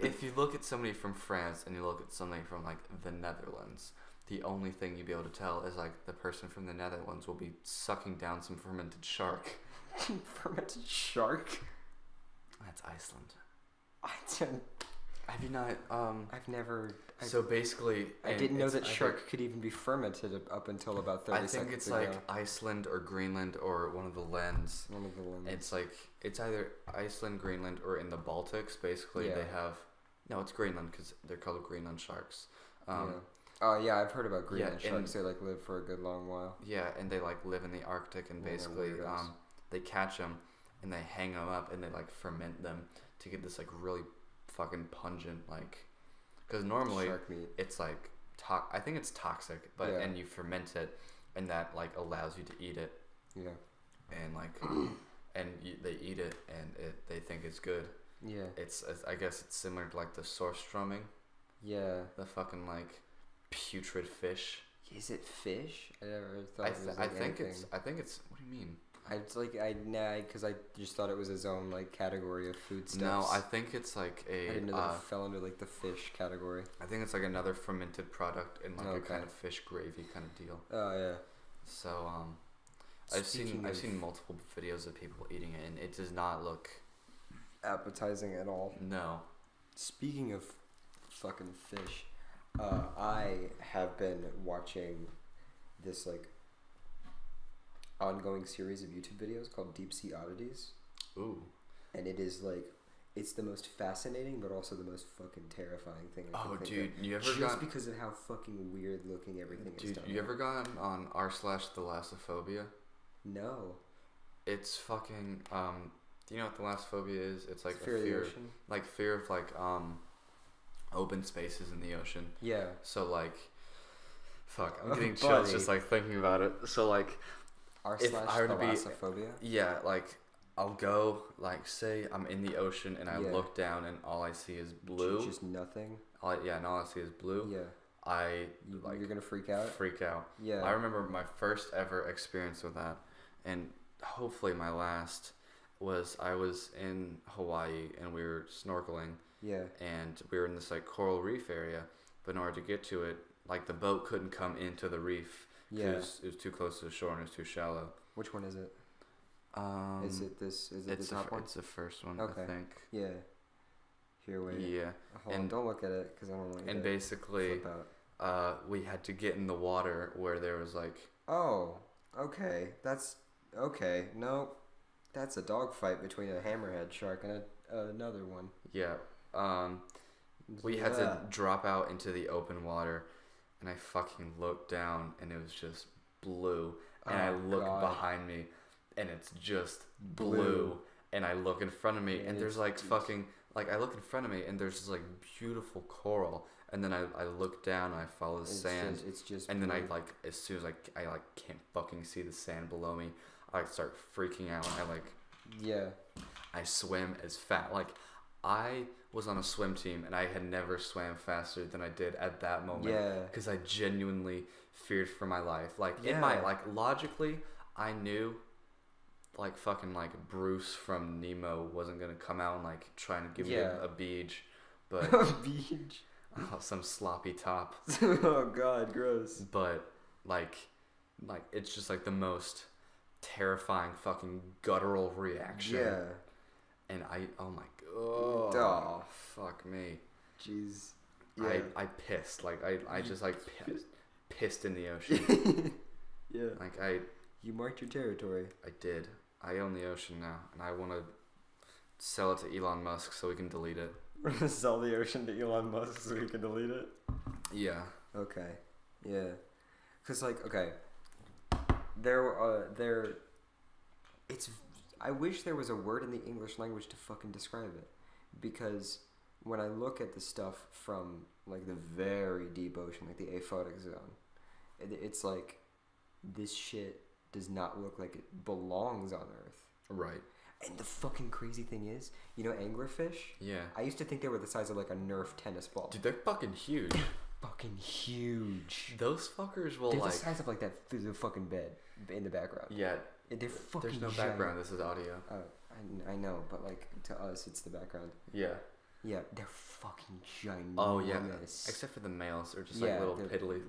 if you look at somebody from France and you look at somebody from like the Netherlands, the only thing you'd be able to tell is like the person from the Netherlands will be sucking down some fermented shark. Fermented shark. That's Iceland. I don't. Have you not? I've never. So basically, I and didn't know it's that either- shark could even be fermented up until about 30 I think seconds it's ago. like Iceland or Greenland or one of the lands. One of the ones. It's like it's either Iceland, Greenland, or in the Baltics. Basically, Yeah. they have. No, it's Greenland because they're called Greenland sharks. Yeah. Oh yeah, I've heard about Greenland yeah, sharks. They like live for a good long while. Yeah, and they like live in the Arctic, and Yeah, they're basically, weirdos. they catch them and they hang them up and they like ferment them to get this like really fucking pungent like. Because normally Shark meat. it's like I think it's toxic, but Yeah. and you ferment it, and that like allows you to eat it, Yeah. and like they eat it and they think it's good. Yeah. It's I guess it's similar to like the Surströmming, Yeah. the fucking like putrid fish. Is it fish? I never thought I it was I like think anything. it's. What do you mean? Because I just thought it was its own like category of food stuff. No, I think it's like I a. didn't know that it fell under like the fish category. I think it's like another fermented product in like a Okay. kind of fish gravy kind of deal. Oh yeah. So I've Speaking I've of seen multiple videos of people eating it, and it does not look. appetizing at all. No. Speaking of fucking fish, I have been watching this like ongoing series of YouTube videos called Deep Sea Oddities, Ooh. and it is like it's the most fascinating but also the most fucking terrifying thing I can Oh, think dude, of. you ever Just got? because of how fucking weird looking everything is Dude, done. you ever gone on r/thalassophobia? No. It's fucking. Do you know what thalassophobia is? It's like It's a fear of the fear, ocean? like fear of like open spaces in the ocean. Yeah. So like, fuck, I'm Oh, getting chills buddy. just like thinking about it. So like, R If slash I were to be- thalassophobia? yeah, like I'll go, like, say I'm in the ocean and I Yeah. look down and all I see is blue. Just nothing. And all I see is blue. Yeah. Like, You're gonna freak out. freak out. Yeah. I remember my first ever experience with that, and hopefully my last was I was in Hawaii and we were snorkeling, Yeah. and we were in this like coral reef area, but in order to get to it, like the boat couldn't come into the reef Yeah. because it was too close to the shore and it was too shallow. Which one is it? Is it this? Is it It's the top one? it's the first one, Okay. I think. Yeah. Here, wait. Yeah, Hold on. Don't look at it because I don't want you and to basically, flip out. we had to get in the water where there was like. Oh. Okay. That's okay. No. That's a dogfight between a hammerhead shark and another one. Yeah. We had Yeah. to drop out into the open water, and I fucking looked down, and it was just blue. And I Oh, look God. behind me, and it's just blue. Blue. And I look in front of me, Yeah, and there's it's like just- fucking like I look in front of me, and there's this like beautiful coral. And then I look down, and I follow the sand. It's just. And then I blue. like as soon as I like can't fucking see the sand below me, I like start freaking out. And Yeah. I swim as fast. Like I was on a swim team and I had never swam faster than I did at that moment. Yeah. Because I genuinely feared for my life. Like in Yeah. my like logically, I knew like fucking like Bruce from Nemo wasn't gonna come out and like try and give me Yeah. a beach, but Beach. some sloppy top. Oh God, gross. But like it's just like the most terrifying fucking guttural reaction. Yeah. And oh my Oh. god, fuck me. Jeez. Yeah. I pissed like I just like pissed in the ocean. Yeah. Like You marked your territory. I did. I own the ocean now, and I want to sell it to Elon Musk so we can delete it. We're gonna sell the ocean to Elon Musk so we can delete it. Yeah. Okay. Yeah. Cause like okay. It's. I wish there was a word in the English language to fucking describe it, because when I look at the stuff from like the very deep ocean, like the aphotic zone, it's like this shit does not look like it belongs on Earth. Right. And the fucking crazy thing is, you know, anglerfish. Yeah. I used to think they were the size of like a Nerf tennis ball. Dude, they're fucking huge. Fucking huge. Those fuckers will They're like. the size of like that the fucking bed in the background. Yeah. They're fucking. There's no giant. background. This is audio. I know, but like to us, it's the background. Yeah. Yeah, they're fucking ginormous. Oh yeah. Except for the males, they're just Yeah, like little they're piddly,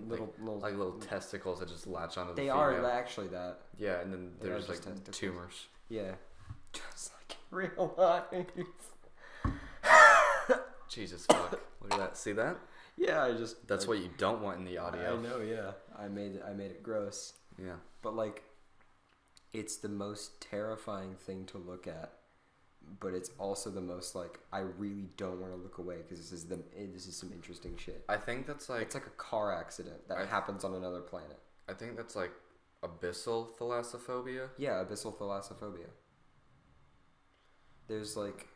like little testicles that just latch onto the They female. are actually that. Yeah, and then They are there's like just testicles. tumors. Yeah. Just like in real life. Jesus fuck! Look at that. See that? Yeah, I just. That's what you don't want in the audio. I know. Yeah, I made it gross. Yeah. But like, it's the most terrifying thing to look at, but it's also the most like I really don't want to look away because this is some interesting shit. I think that's like It's like a car accident that happens on another planet. I think that's like abyssal thalassophobia. Yeah, abyssal thalassophobia. There's like,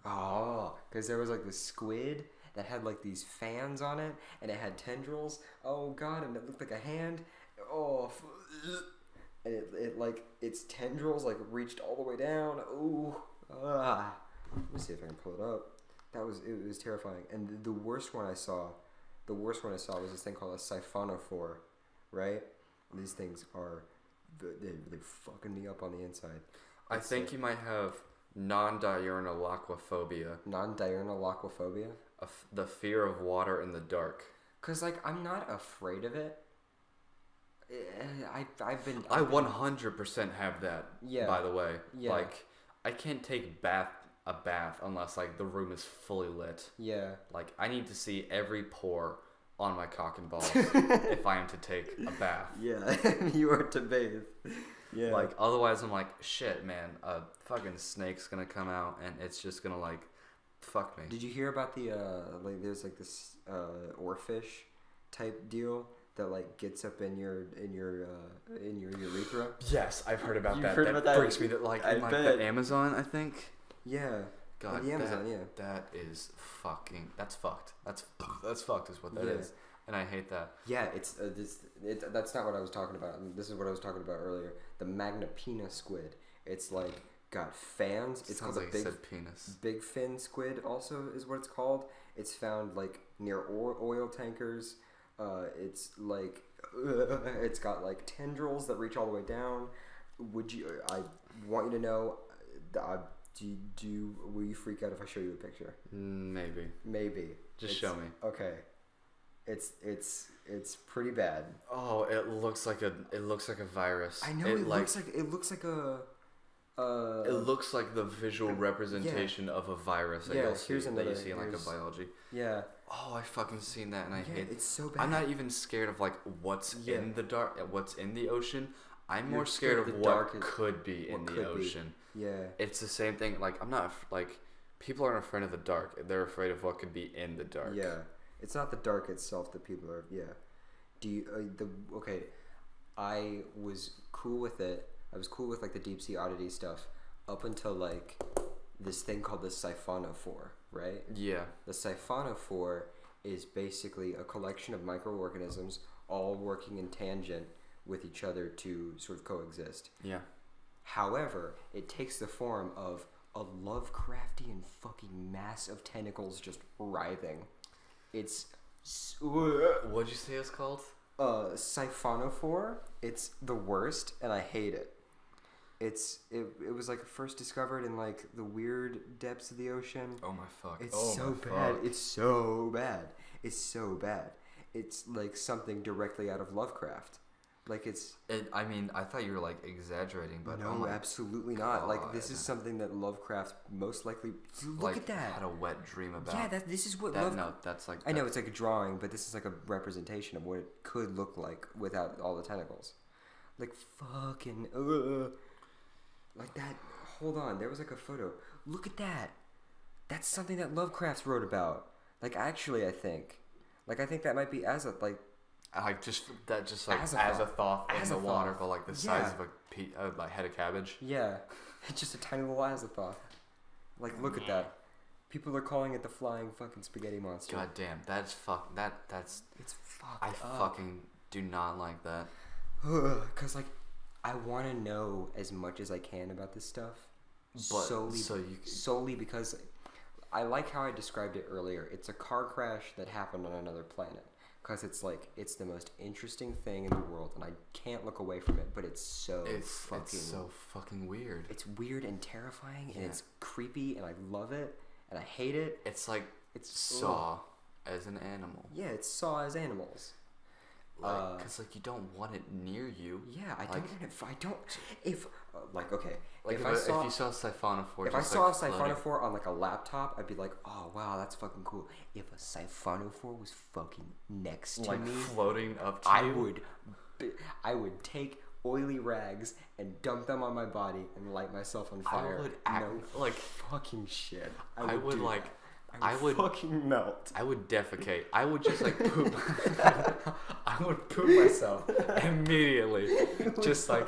because there was like this squid that had like these fans on it, and it had tendrils. Oh God, and it looked like a hand. And it like its tendrils like reached all the way down. Ooh, Let me see if I can pull it up. It was terrifying. And the worst one I saw was this thing called a siphonophore, right? And these things are, they're fucking me up on the inside. I think you might have non-diurnal aquaphobia, Non-diurnal aquaphobia. the fear of water in the dark. Cause like I'm not afraid of it. I've been. I 100% have that. Yeah. By the way, Yeah. like I can't take a bath unless like the room is fully lit. Yeah. Like I need to see every pore on my cock and balls if I am to take a bath. Yeah. You are to bathe. Yeah. Like otherwise I'm like shit, man. A fucking snake's gonna come out and it's just gonna like fuck me. Did you hear about the like there's like this oarfish type deal that like gets up in your urethra? Yes, I've heard about You've that. heard That about that? brings me to like I in like bet. the Amazon, I think. Yeah. God, the Amazon, yeah. That is fucking. That's fucked. That's fucked is what that is, Yeah. and I hate that. Yeah, that's not what I was talking about. This is what I was talking about earlier. The Magnapina squid. It's like got fans. It's Sounds called like a you said penis. big fin squid. Also, is what it's called. It's found like near oil tankers. It's like it's got like tendrils that reach all the way down. Would you? I want you to know. Will you freak out if I show you a picture? Maybe. Maybe. Just show me. Okay. It's pretty bad. Oh, it looks like a virus. I know it looks like a. It looks like the visual representation of a virus that you'll see, here's another, that you see in like a biology. Yeah. Oh, I fucking seen that and I hate it. It's so bad. I'm not even scared of like what's in the what's in the ocean. I'm more scared scared of the what dark could be in the ocean. Yeah. It's the same thing. Like I'm not like people aren't afraid of the dark. They're afraid of what could be in the dark. Yeah. It's not the dark itself that people are. Yeah. Do you okay? I was cool with it. I was cool with like the deep sea oddity stuff up until like this thing called the siphonophore, right? Yeah. The siphonophore is basically a collection of microorganisms all working in tangent with each other to sort of coexist. Yeah. However, it takes the form of a Lovecraftian fucking mass of tentacles just writhing. It's What'd you say it's called? Siphonophore. It's the worst, and I hate it. It was like first discovered in like the weird depths of the ocean. Oh my fuck. It's so bad. Fuck. It's so bad. It's so bad. It's like something directly out of Lovecraft. Like it's. I mean, I thought you were like exaggerating, but no, oh my absolutely not. Like this is God. something that Lovecraft most likely. Look like, at that. Had a wet dream about. Yeah, this is what that's like. I know it's like a drawing, but this is like a representation of what it could look like without all the tentacles. Like fucking. Like that. Hold on, there was like a photo. Look at that. That's something that Lovecraft wrote about. Like actually, I think that might be just like Azathoth in the water, but like the size of a head of cabbage. Yeah, it's just a tiny little Azathoth. Like look at that. People are calling it the flying fucking spaghetti monster. God damn, that's It's fucked I up. fucking do not like that. Cause like I want to know as much as I can about this stuff, But solely because I like how I described it earlier. It's a car crash that happened on another planet. Because it's like, it's the most interesting thing in the world, and I can't look away from it, but it's so fucking weird. It's weird and terrifying, and it's creepy, and I love it, and I hate it. It's like, Saw as an animal. Yeah, it's Saw as animals. Like, because, like, you don't want it near you. Yeah, I like, don't, if if you saw a siphonophore, if I saw a siphonophore on like a laptop, I'd be like, oh wow, that's fucking cool. If a siphonophore was fucking next to like me, floating up to I would take oily rags and dump them on my body and light myself on fire. I would act like fucking shit. I would fucking melt. I would defecate. I would just like poop. I would poop myself immediately. Just like,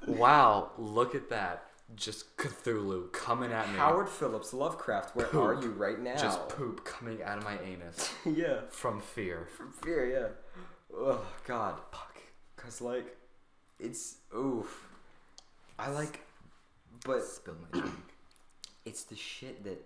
wow, look at that. Just Cthulhu coming at me. Howard Phillips Lovecraft, where Poop. are you right now? Just poop coming out of my anus. Yeah. From fear. From fear, yeah. Oh, God. Fuck. Because, like, it's, oof. I like, but. Spilled my drink. It's the shit that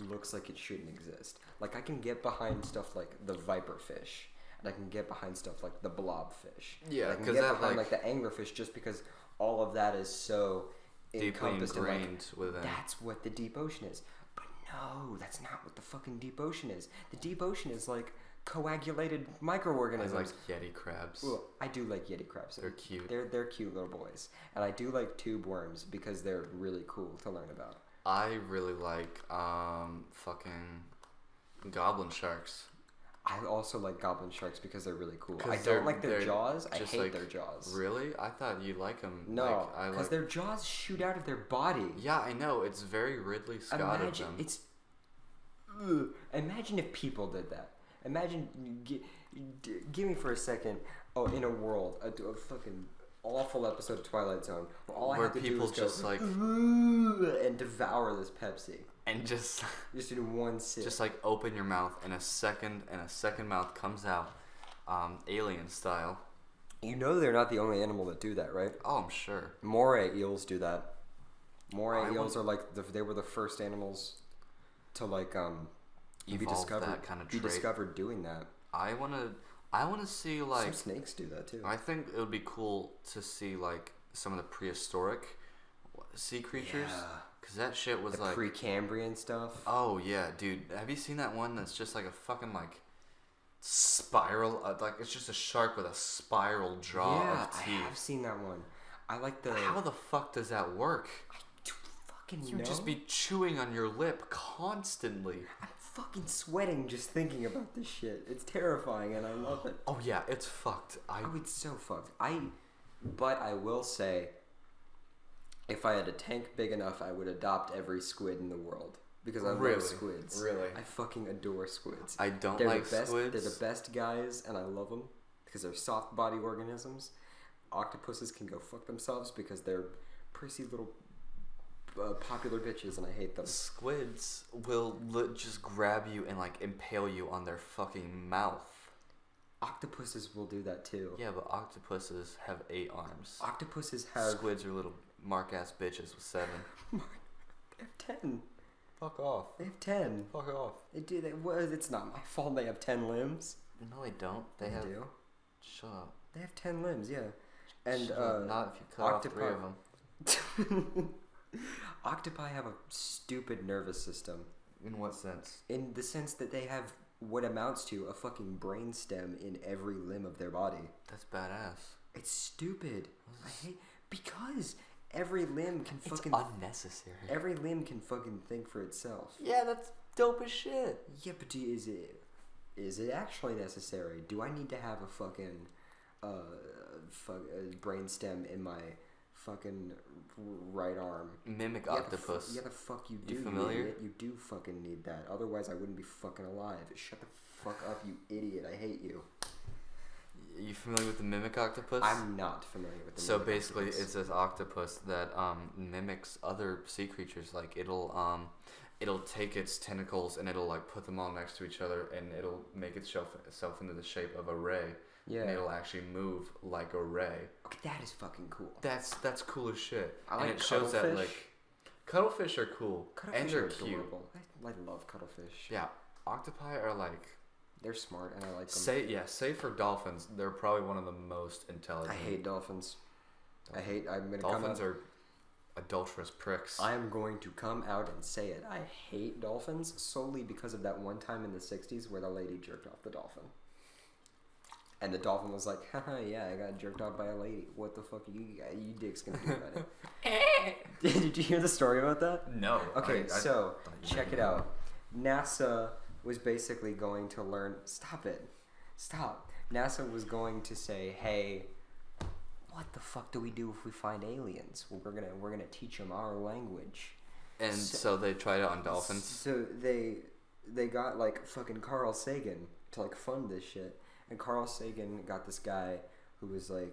looks like it shouldn't exist. Like I can get behind stuff like the viper fish, and I can get behind stuff like the blobfish. Yeah, I can get behind like the anglerfish just because all of that is so deeply encompassed ingrained in, within. That's what the deep ocean is. But no, that's not what the fucking deep ocean is. The deep ocean is like coagulated microorganisms. I like yeti crabs. Well, I do like yeti crabs. They're cute. They're cute little boys, and I do like tube worms because they're really cool to learn about. I really like fucking goblin sharks. I also like goblin sharks because they're really cool. I don't like their jaws. I hate their jaws. Really? I thought you like them. No, because their jaws shoot out of their body. Yeah, I know. It's very Ridley Scott of them. Imagine if people did that. Imagine, give me for a second. Oh, in a world, a fucking awful episode of Twilight Zone where all I have to do is just go, like and devour this Pepsi and just in one sip. Just like open your mouth and a second mouth comes out, alien style. You know they're not the only animal that do that, right? Oh, I'm sure. Moray eels do that. Moray eels are like they were the first animals to like be discovered. That kind of be trait. discovered doing that. I wanna see like Some snakes do that too. I think it would be cool to see like some of the prehistoric sea creatures. Yeah. Cause that shit was The like Precambrian stuff. Oh yeah, dude. Have you seen that one that's just like a fucking like spiral? Like it's just a shark with a spiral jaw of I teeth. have seen that one. I like the. How the fuck does that work? I don't fucking You know. just be chewing on your lip constantly. I'm fucking sweating just thinking about this shit. It's terrifying and I love it. Oh yeah, it's fucked. Oh, it's so fucked. But I will say, if I had a tank big enough, I would adopt every squid in the world. Because I Really? love squids. Really? I fucking adore squids. I don't They're like the best, squids. They're the best guys, and I love them because they're soft body organisms. Octopuses can go fuck themselves because they're prissy little popular bitches, and I hate them. Squids will just grab you and like impale you on their fucking mouth. Octopuses will do that too. Yeah, but octopuses have 8 arms. Octopuses have Squids are little mark-ass bitches with 7. They have 10. Fuck off. They have 10. Fuck off. They do. It's not my fault. They have 10 limbs. No, they don't. They have. do. Shut up. They have 10 limbs. Yeah. And Shut up. Not if you cut off 3 of them. Octopi have a stupid nervous system. In what sense? In the sense that they have what amounts to a fucking brain stem in every limb of their body. That's badass. It's stupid. I hate because every limb can It's fucking unnecessary. every limb can fucking think for itself. Yeah, that's dope as shit. Yeah, but is it actually necessary? Do I need to have a fucking brain stem in my fucking right arm? Mimic Yeah, octopus. The fuck you do. You familiar? idiot. You do fucking need that. Otherwise, I wouldn't be fucking alive. Shut the fuck up, you idiot. I hate you. You familiar with the mimic octopus? I'm not familiar with the So mimic basically, octopus. it's this octopus that mimics other sea creatures. Like it'll take its tentacles and it'll like put them all next to each other, and it'll make itself into the shape of a ray. Yeah. And it'll actually move like a ray. Okay, that is fucking cool. That's cool as shit. I like and it shows that cuttlefish. like cuttlefish are cool Cuttlefish and they're are cute. adorable. I love cuttlefish. Yeah, octopi are like They're smart and I like them. say for dolphins, they're probably one of the most intelligent. I hate dolphins. I'm gonna Dolphins come out. are adulterous pricks. I am going to come out and say it. I hate dolphins solely because of that one time in the 60s where the lady jerked off the dolphin. And the dolphin was like, haha, yeah, I got jerked off by a lady. What the fuck are you dicks gonna do about it? Did you hear the story about that? No. Okay, so thought you check didn't it know. out. NASA was basically going to learn. Stop it. Stop. NASA was going to say, hey, what the fuck do we do if we find aliens? Well, we're gonna teach them our language. And so they tried it on dolphins. So they got like fucking Carl Sagan to like fund this shit, and Carl Sagan got this guy who was like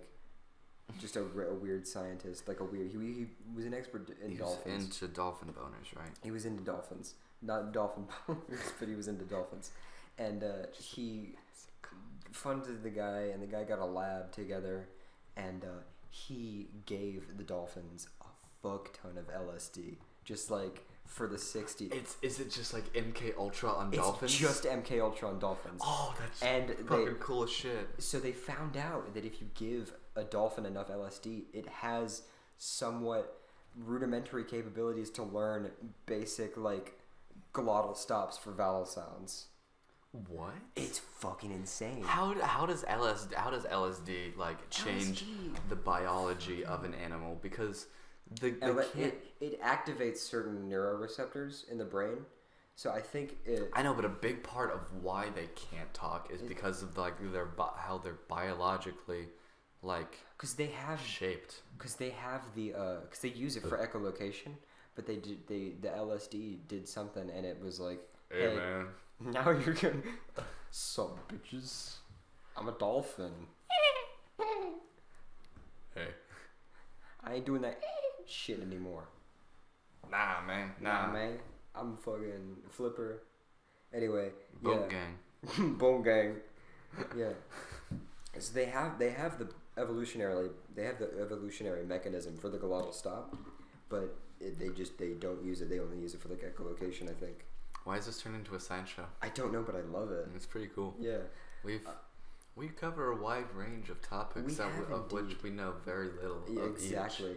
just a weird scientist, like he was an expert in dolphins. He was into dolphin boners, right? He was into dolphins, not dolphin boners, but he was into dolphins, and he funded the guy, and the guy got a lab together, and he gave the dolphins a fuck ton of LSD, just like for the 60s. Is it just like MK Ultra on dolphins? It's just MK Ultra on dolphins. Oh, that's and fucking cool as shit. So they found out that if you give a dolphin enough LSD, it has somewhat rudimentary capabilities to learn basic like glottal stops for vowel sounds. What? It's fucking insane. How does LSD like change the biology of an animal? Because it activates certain neuroreceptors in the brain. So I think I know, but a big part of why they can't talk is because of like how they're biologically like shaped. Because they have because they use it for echolocation, but the LSD did something, and it was like, Hey man, now you're gonna some bitches. I'm a dolphin. hey. I ain't doing that shit anymore. Nah, man. Man. I'm fucking flipper. Anyway, Boat gang. Bone gang. Yeah. So they have the evolutionary mechanism for the glottal stop, but they don't use it. They only use it for like echolocation, I think. Why is this turned into a science show? I don't know, but I love it. It's pretty cool. Yeah. We cover a wide range of topics of which we know very little Yeah, of exactly. each.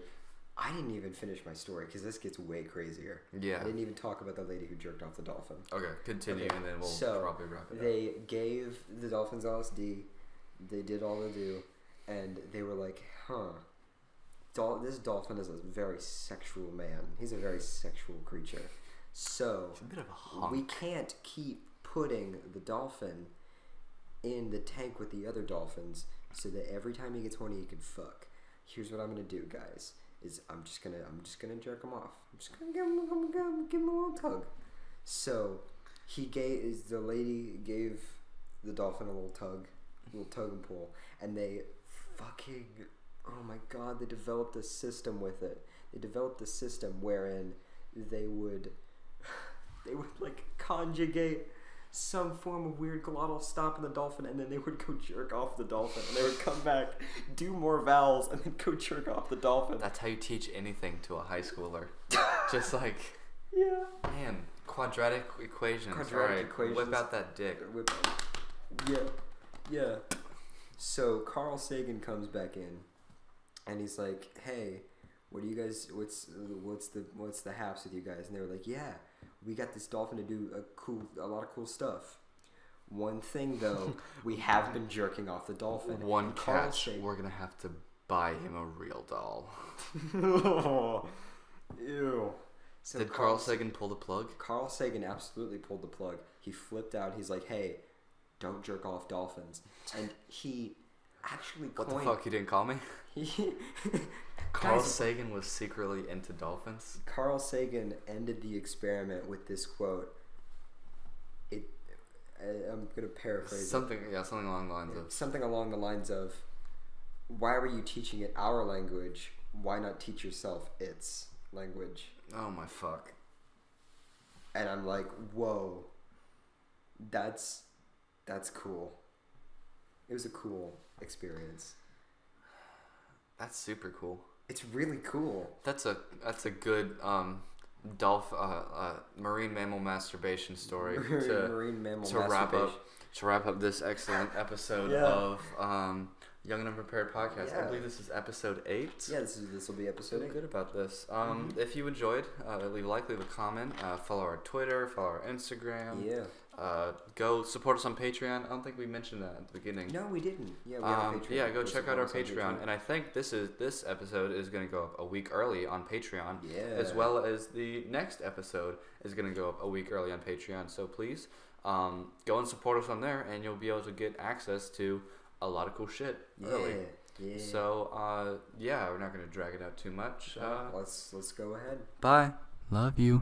I didn't even finish my story because this gets way crazier. Yeah. I didn't even talk about the lady who jerked off the dolphin. Okay, continue, Okay, and then we'll so probably wrap it up. They gave the dolphins LSD. They did all they do, and they were like, this dolphin is a very sexual man. He's a very sexual creature. So He's a bit of a hunk. we can't keep putting the dolphin in the tank with the other dolphins so that every time he gets horny he can fuck. Here's what I'm gonna do, guys. I'm just gonna jerk him off. I'm just gonna give him a little tug. So the lady gave the dolphin a little tug and pull, and they fucking, oh my god, they developed a system with it. They developed a system wherein they would like conjugate some form of weird glottal stop in the dolphin, and then they would go jerk off the dolphin, and they would come back, do more vowels, and then go jerk off the dolphin. That's how you teach anything to a high schooler. Just like, Yeah. man, quadratic equations. Quadratic All right, equations. whip out that dick. Yeah. So Carl Sagan comes back in, and he's like, "Hey, what do you guys? What's the haps with you guys?" And they were like, "Yeah, we got this dolphin to do a lot of cool stuff. One thing though, we have been jerking off the dolphin. One And Carl catch, Sagan- we're gonna have to buy him a real doll." Ew. So Did Carl Sagan pull the plug? Carl Sagan absolutely pulled the plug. He flipped out. He's like, "Hey, don't jerk off dolphins." And he actually What coined... the fuck, you didn't call me? He... Carl Guys, Sagan was secretly into dolphins? Carl Sagan ended the experiment with this quote. I'm going to paraphrase Something along the lines of... something along the lines of, "Why were you teaching it our language? Why not teach yourself its language?" Oh my fuck. And I'm like, whoa, that's cool. It was a cool experience. That's super cool. It's really cool. That's a good marine mammal masturbation story Marine mammal to wrap masturbation. up this excellent episode Yeah. of Young and Unprepared podcast. I Yeah. believe this is episode 8. Yeah, this will be I episode feel 8. good about this. If you enjoyed, leave a comment. Follow our Twitter. Follow our Instagram. Yeah. Go support us on Patreon. I don't think we mentioned that at the beginning. No, we didn't. Yeah, we have a Patreon. Yeah, go check out our support us on Patreon. And I think this episode is going to go up a week early on Patreon. Yeah. As well as the next episode is going to go up a week early on Patreon. So please go and support us on there, and you'll be able to get access to a lot of cool shit early. Yeah. So we're not going to drag it out too much. Let's go ahead. Bye. Love you.